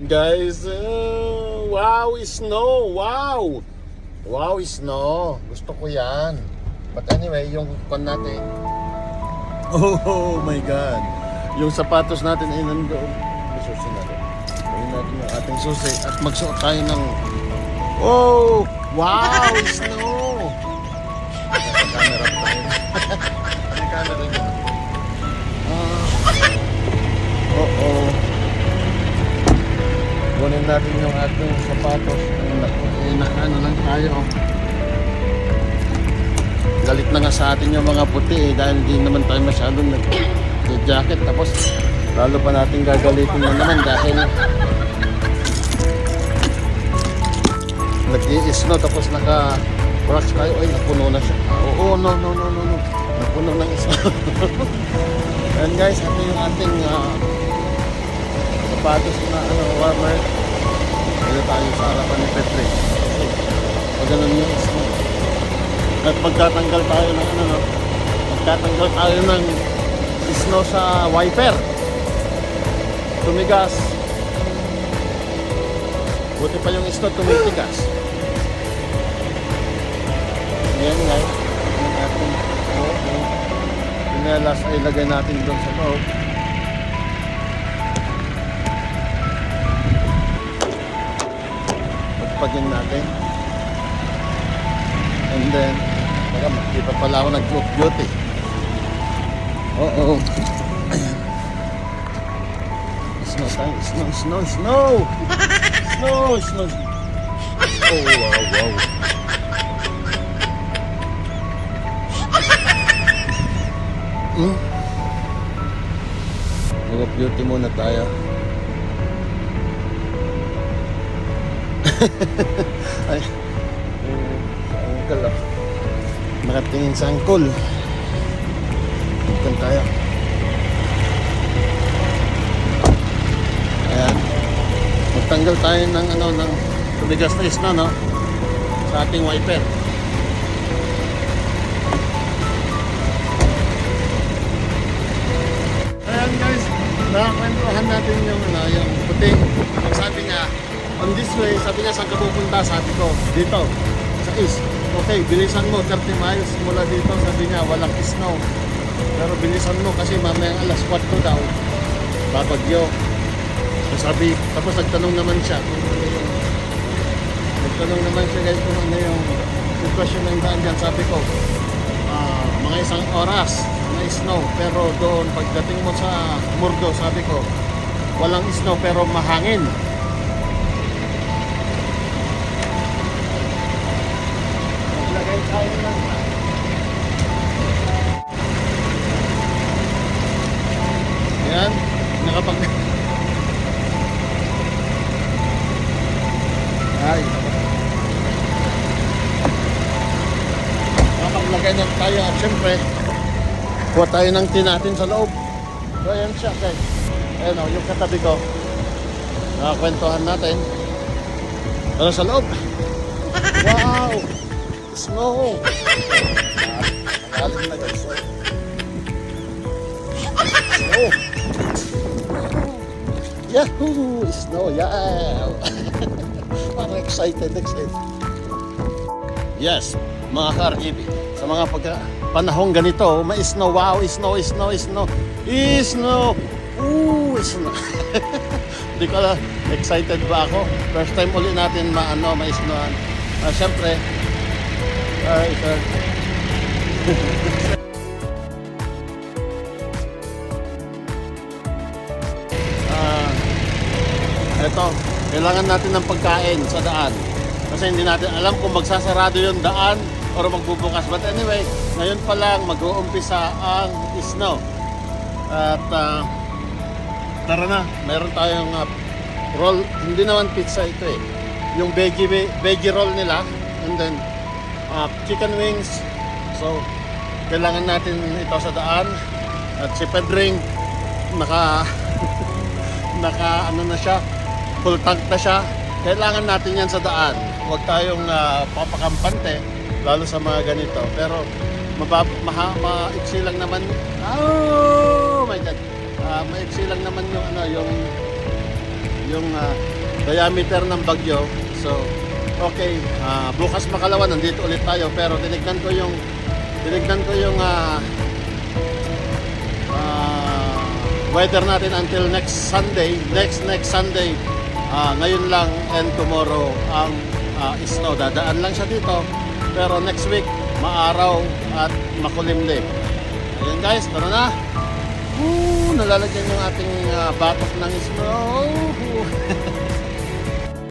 Guys, wow, snow, wow. Wow, snow. Gusto ko yan. But anyway, yung kon natin. Oh my God. Yung sapatos natin ay nandoon. Susi natin. Gawin natin yung ating susi at magsuot tayo ng oh, wow, snow. Nasa camera pa tayo. Ano camera niya? Oh. Kunin natin yung ating sapatos. Ano lang tayo. Galit na nga sa atin yung mga puti dahil hindi naman tayo masyadong nag-jacket. Tapos lalo pa natin gagalitin na naman dahil nag-i-snow tapos naka-brush tayo. Ay, napuno na siya. Oo, no. Napuno ng snow. And guys, ito yung ating sapatos na warmer. Dito tayo sa harapan ni Petri. Pag ganun yung snow. At magtatanggal tayo ng magtatanggal tayo ng snow sa wiper. Tumigas. Buti pa yung snow tumitigas. Ayan guys. Yung ating pinalas ay lagay natin doon sa loob. Pagpagin natin. And then di pa pala ako nag-off duty. Oo. Snow tayo. Snow. Oh, wow. Mag-off duty muna tayo. Ay, uncle nakatingin sa angkol. Dito tayo. Ayan. Magtanggal tayo ng ng tubigas na isna, no? Sa ating wiper. Ayan guys, nakakwentuhan natin yung yung puting. Ang sabi niya, on this way, sabi niya saan ka pupunta? Sabi ko, dito, sa east. Okay, bilisan mo, 30 miles mula dito. Sabi niya, walang snow. Pero bilisan mo kasi mamayang alas 4 daw, babagyo. Sabi, tapos nagtanong naman siya guys kung ano yung sitwasyon ng daan dyan. Sabi ko, mga isang oras na snow. Pero doon, pagdating mo sa Murdo, sabi ko, walang snow pero mahangin. Ayan, nakapaglagay na tayo at syempre kuha tayo ng tinatin sa loob. So ayan siya guys. Ayan o, yung katabi ko. Nakakwentuhan natin. Pero sa loob, wow, snow. Nakalim na guys. Snow. Yahoo! Snow, yeah! Parang excited. Yes, mga ka-RGB. Sa mga panahong ganito, may snow. Wow, snow. Snow! Ooh, snow. Hindi ko alam, excited ba ako? First time ulit natin may snowan. Siyempre, ito, kailangan natin ng pagkain sa daan kasi hindi natin alam kung magsasarado yung daan o magbubukas. But anyway, ngayon pa lang mag-uumpisa ang snow. At tara na, meron tayong roll, hindi naman pizza ito yung veggie roll nila, and then chicken wings. So kailangan natin ito sa daan. At si Pedring naka na siya, full tank na siya. Kailangan natin yan sa daan. Huwag tayong papakampante, lalo sa mga ganito. Pero maiksi lang naman. Oh my God. Maiksi lang naman yung yung diameter ng bagyo. So, okay, bukas makalawa nandito ulit tayo, pero tinignan ko yung weather natin until next Sunday, next Sunday. Ngayon lang and tomorrow ang snow. Dadaan lang siya dito, pero next week maaraw at makulimlim. Ayan guys, tara na. Nalalagyan yung ating batok ng snow.